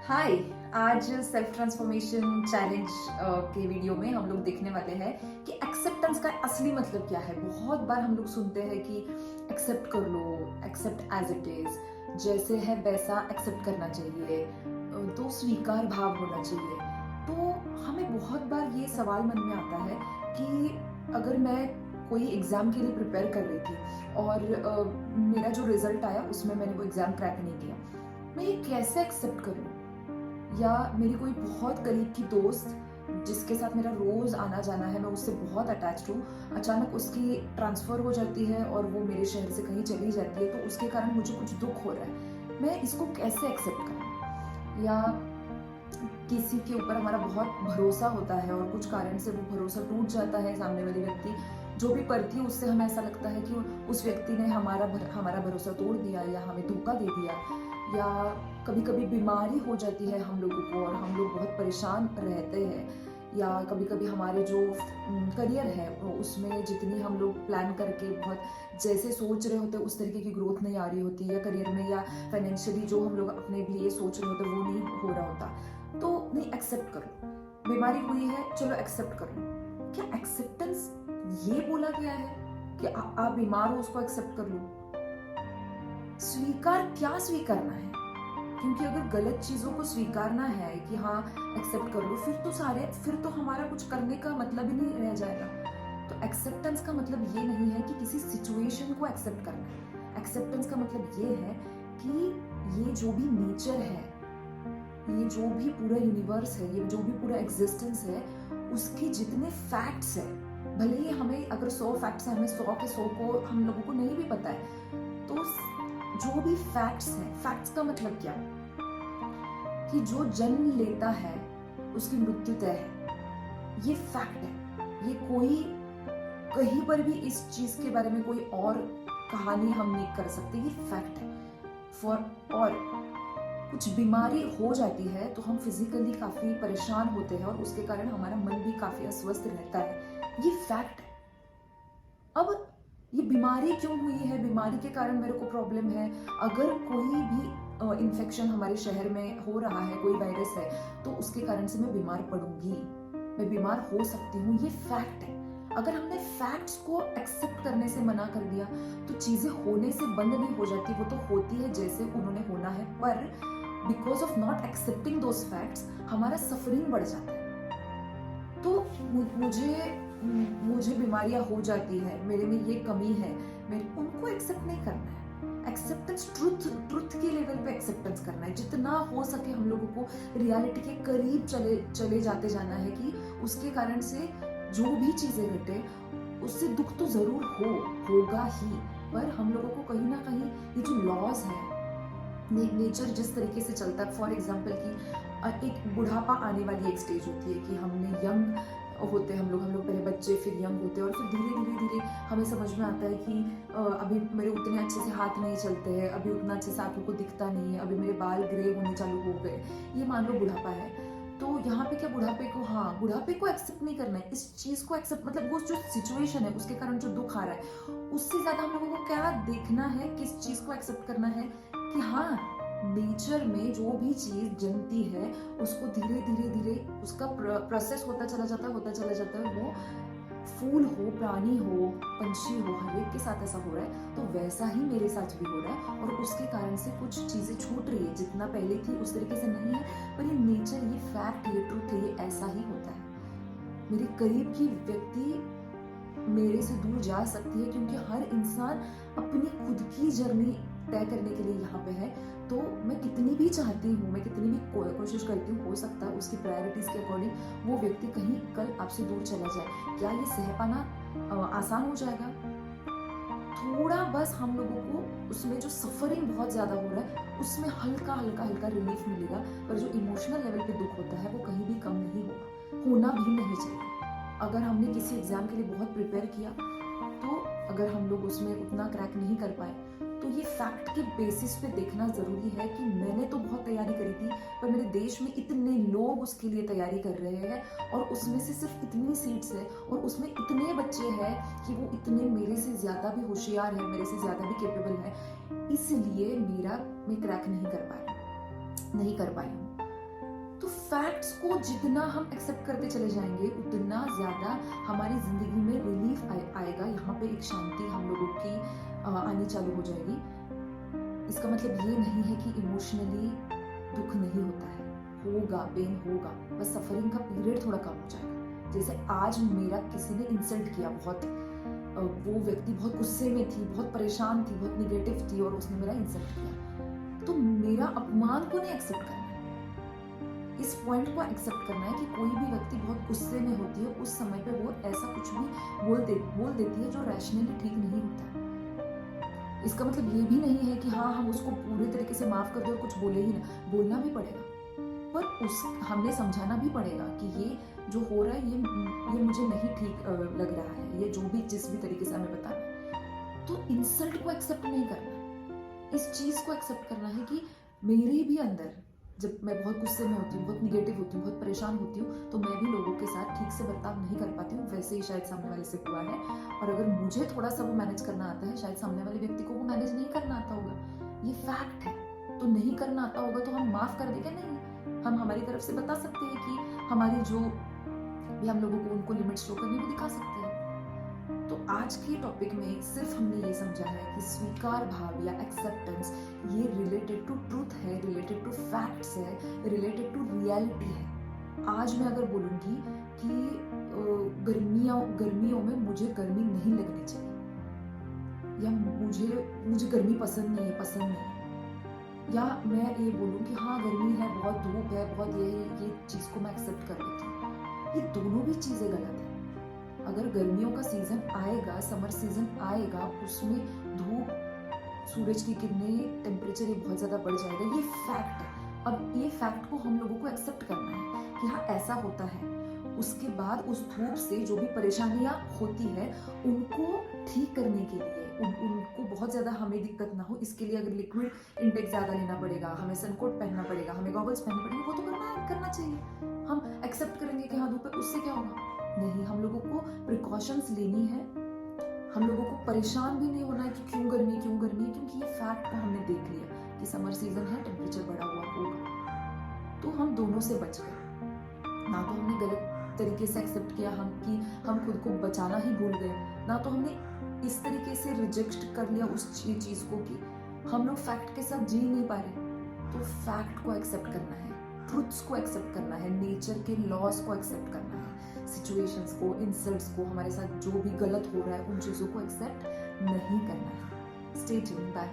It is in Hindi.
हाय। आज सेल्फ ट्रांसफॉर्मेशन चैलेंज के वीडियो में हम लोग देखने वाले हैं कि एक्सेप्टेंस का असली मतलब क्या है। बहुत बार हम लोग सुनते हैं कि एक्सेप्ट कर लो, एक्सेप्ट एज इट इज, जैसे है वैसा एक्सेप्ट करना चाहिए, तो स्वीकार भाव होना चाहिए। तो हमें बहुत बार ये सवाल मन में आता है कि अगर मैं कोई एग्जाम के लिए प्रिपेयर कर रही थी और मेरा जो रिजल्ट आया उसमें मैंने वो एग्जाम क्रैक नहीं किया, मैं ये कैसे एक्सेप्ट करूँ। या मेरी कोई बहुत करीब की दोस्त जिसके साथ मेरा रोज आना जाना है, मैं उससे बहुत अटैच्ड हूँ, अचानक उसकी ट्रांसफर हो जाती है और वो मेरे शहर से कहीं चली जाती है, तो उसके कारण मुझे कुछ दुख हो रहा है, मैं इसको कैसे एक्सेप्ट करूँ। या किसी के ऊपर हमारा बहुत भरोसा होता है और कुछ कारण से वो भरोसा टूट जाता है, सामने वाली व्यक्ति जो भी परखी उससे हमें ऐसा लगता है कि उस व्यक्ति ने हमारा भरोसा तोड़ दिया या हमें धोखा दे दिया। या कभी कभी बीमारी हो जाती है हम लोगों को और हम लोग बहुत परेशान रहते हैं। या कभी कभी हमारे जो करियर है उसमें जितनी हम लोग प्लान करके बहुत जैसे सोच रहे होते उस तरीके की ग्रोथ नहीं आ रही होती, या करियर में या फाइनेंशियली जो हम लोग अपने लिए सोच रहे होते वो नहीं हो रहा होता, तो नहीं, एक्सेप्ट करो। बीमारी हुई है, चलो एक्सेप्ट कर लो। क्या एक्सेप्टेंस ये बोला गया है कि आप बीमार हो उसको एक्सेप्ट कर लो? स्वीकार क्या स्वीकारना है? क्योंकि अगर गलत चीजों को स्वीकारना है कि हाँ एक्सेप्ट कर लो, फिर तो हमारा कुछ करने का मतलब ही नहीं रह जाएगा। तो एक्सेप्टेंस का मतलब ये नहीं है कि किसी सिचुएशन को एक्सेप्ट करना है। एक्सेप्टेंस का मतलब ये है कि ये जो भी नेचर है, ये जो भी पूरा यूनिवर्स है, ये जो भी पूरा एग्जिस्टेंस है, उसके जितने फैक्ट्स है, भले ही हमें अगर 100 फैक्ट्स है, हमें 100 के 100 को हम लोगों को नहीं भी पता है, तो जो भी फैक्ट्स हैं, फैक्ट्स का मतलब क्या कि जो जन्म लेता है उसकी मृत्यु तय है, ये फैक्ट है। ये कोई कहीं पर भी इस चीज के बारे में कोई और कहानी हम नहीं कर सकते, ये फैक्ट है। और कुछ बीमारी हो जाती है तो हम फिजिकली काफी परेशान होते हैं और उसके कारण हमारा मन भी काफी अस्वस्थ रहता है, ये फैक्ट है। अब ये बीमारी क्यों हुई है, बीमारी के कारण मेरे को प्रॉब्लम है, अगर कोई भी इन्फेक्शन हमारे शहर में हो रहा है, कोई वायरस है, तो उसके कारण से मैं बीमार पड़ूंगी, मैं बीमार हो सकती हूँ, ये फैक्ट है। अगर हमने फैक्ट्स को एक्सेप्ट करने से मना कर दिया तो चीजें होने से बंद नहीं हो जाती, वो तो होती है जैसे उन्होंने होना है, पर because of not accepting those facts हमारा सफरिंग बढ़ जाता है। तो मुझे बीमारियां हो जाती है, मेरे में ये कमी है, मेरे उनको एक्सेप्ट नहीं करना है। एक्सेप्टेंस ट्रुथ के लेवल पे एक्सेप्टेंस करना है, जितना हो सके हम लोगों को रियलिटी के करीब चले जाते जाना है कि उसके कारण से जो भी चीजें घटे उससे दुख तो जरूर होगा ही, पर हम लोगों को कहीं ना कहीं ये जो लॉज है, नेचर जिस तरीके से चलता है, फॉर एग्जाम्पल कि एक बुढ़ापा आने वाली एक स्टेज होती है कि हमने यंग होते हम लोग पहले बच्चे, फिर यंग होते हैं और फिर धीरे धीरे हमें समझ में आता है कि अभी मेरे उतने अच्छे से हाथ नहीं चलते हैं, अभी उतना अच्छे से आंखों को दिखता नहीं है, अभी मेरे बाल ग्रे होने चालू हो गए, ये मान लो बुढ़ापा है। तो यहाँ पे क्या बुढ़ापे को एक्सेप्ट नहीं करना है, इस चीज को एक्सेप्ट, मतलब वो जो सिचुएशन है उसके कारण जो दुख आ रहा है उससे ज्यादा हम लोगों को क्या देखना है, किस चीज को एक्सेप्ट करना है कि हाँ नेचर में जो भी चीज जमती है उसको धीरे धीरे उसका प्रोसेस होता चला जाता है, वो फूल हो, प्राणी हो, पंछी हो, हर एक के साथ ऐसा हो रहा है, तो वैसा ही मेरे साथ भी हो रहा है और उसके कारण से कुछ चीजें छूट रही है, जितना पहले थी उस तरीके से नहीं है, पर ये नेचर, ये फैक्ट, ये ट्रुथ है, ये ऐसा ही होता है। मेरे करीब की व्यक्ति मेरे से दूर जा सकती है क्योंकि हर इंसान अपनी खुद की जर्नी तय करने के लिए यहाँ पे है। तो मैं कितनी भी चाहती हूँ, मैं कितनी भी कोशिश करती हूँ, हो सकता है उसकी प्रायोरिटीज के अकॉर्डिंग वो व्यक्ति कहीं कल आपसे दूर चला जाए। क्या ये सह पाना आसान हो जाएगा? थोड़ा बस हम लोगों को उसमें जो सफरिंग बहुत ज्यादा हो रहा है उसमें हल्का रिलीफ मिलेगा, पर जो इमोशनल लेवल पे दुख होता है वो कहीं भी कम नहीं होगा, होना भी नहीं चाहिए। अगर हमने किसी एग्जाम के लिए बहुत प्रिपेयर किया तो अगर हम लोग उसमें उतना क्रैक नहीं कर पाए तो ये फैक्ट के बेसिस पे देखना जरूरी है कि मैंने तो बहुत तैयारी करी थी, पर मेरे देश में इतने लोग उसके लिए तैयारी कर रहे हैं और उसमें से सिर्फ इतनी सीट्स है और उसमें इतने बच्चे हैं कि वो इतने मेरे से ज्यादा भी होशियार है, मेरे से ज्यादा भी केपेबल है, इसलिए मैं क्रैक नहीं कर पाई हूँ। फैक्ट्स को जितना हम एक्सेप्ट करते चले जाएंगे उतना ज़्यादा हमारी ज़िंदगी में रिलीफ आएगा। यहाँ पे एक शांति हम लोगों की आनी चालू हो जाएगी। इसका मतलब ये नहीं है कि इमोशनली दुख नहीं होता है, होगा, पेन होगा, बस सफरिंग का पीरियड थोड़ा कम हो जाएगा। जैसे आज मेरा किसी ने इंसल्ट किया बहुत, वो व्यक्ति बहुत गुस्से में थी, बहुत परेशान थी, बहुत निगेटिव थी और उसने मेरा इंसल्ट किया, तो मेरा अपमान को नहीं एक्सेप्ट करना है, इस पॉइंट को एक्सेप्ट करना है कि कोई भी व्यक्ति बहुत गुस्से में होती है, उस समय पे वो ऐसा कुछ भी बोल देती है जो रैशनली ठीक नहीं होता है। इसका मतलब ये भी नहीं है कि हाँ हम उसको पूरे तरीके से माफ कर दे और कुछ बोले ही ना, बोलना भी पड़ेगा, पर हमने समझाना भी पड़ेगा कि ये जो हो रहा है ये मुझे नहीं ठीक लग रहा है, ये जो भी जिस भी तरीके से हमें बताना है। तो इंसल्ट को एक्सेप्ट नहीं करना है, इस चीज को एक्सेप्ट करना है कि मेरे भी अंदर जब मैं बहुत गुस्से में होती हूँ, बहुत निगेटिव होती हूँ, बहुत परेशान होती हूँ, तो मैं भी लोगों के साथ ठीक से बर्ताव नहीं कर पाती हूँ, वैसे ही शायद सामने वाले से हुआ है। और अगर मुझे थोड़ा सा वो मैनेज करना आता है, शायद सामने वाले व्यक्ति को वो मैनेज नहीं करना आता होगा, ये फैक्ट है। तो नहीं करना आता होगा तो हम माफ कर देंगे नहीं, हम हमारी तरफ से बता सकते हैं कि हमारी जो भी हम लोगों को उनको लिमिट शो करनी वो दिखा सकते हैं। तो आज के टॉपिक में सिर्फ हमने ये समझा है कि स्वीकार भाव या एक्सेप्टेंस ये रिलेटेड टू ट्रूथ है, रिलेटेड टू फैक्ट्स है, रिलेटेड टू रियलिटी है। आज मैं अगर बोलूँगी कि गर्मियों में मुझे गर्मी नहीं लगनी चाहिए, या मुझे गर्मी पसंद नहीं है, या मैं ये बोलूँ कि हाँ गर्मी है, बहुत धूप है, बहुत ये चीज़ को मैं एक्सेप्ट कर लेती हूँ, ये दोनों भी चीज़ें गलत है। अगर गर्मियों का सीजन आएगा, समर सीजन आएगा, उसमें धूप, सूरज की किरणें, टेम्परेचर ये बहुत ज़्यादा बढ़ जाएगा, ये फैक्ट है। अब ये फैक्ट को हम लोगों को एक्सेप्ट करना है कि हाँ ऐसा होता है। उसके बाद उस धूप से जो भी परेशानियां होती है उनको ठीक करने के लिए उनको बहुत ज़्यादा हमें दिक्कत ना हो, इसके लिए अगर लिक्विड इंटेक ज़्यादा लेना पड़ेगा, हमें सनकोट पहनना पड़ेगा, हमें गॉगल्स पहनने पड़ेंगे, वो तो करना चाहिए। हम एक्सेप्ट करेंगे कि हाँ धूप है, उससे क्या होगा? नहीं, हम लोगों को प्रिकॉशंस लेनी है, हम लोगों को परेशान भी नहीं होना है कि क्यों गर्मी है, क्योंकि ये फैक्ट को हमने देख लिया कि समर सीजन है, टेम्परेचर बढ़ा हुआ होगा, तो हम दोनों से बच गए। ना तो हमने गलत तरीके से एक्सेप्ट किया कि हम खुद को बचाना ही भूल गए, ना तो हमने इस तरीके से रिजेक्ट कर लिया उस चीज को कि हम लोग फैक्ट के साथ जी नहीं पा रहे। तो फैक्ट को एक्सेप्ट करना है, ट्रूथ्स को एक्सेप्ट करना है, नेचर के लॉज को एक्सेप्ट करना है, सिचुएशंस को, इंसल्ट्स को, हमारे साथ जो भी गलत हो रहा है उन चीज़ों को एक्सेप्ट नहीं करना है। Stay tuned, bye.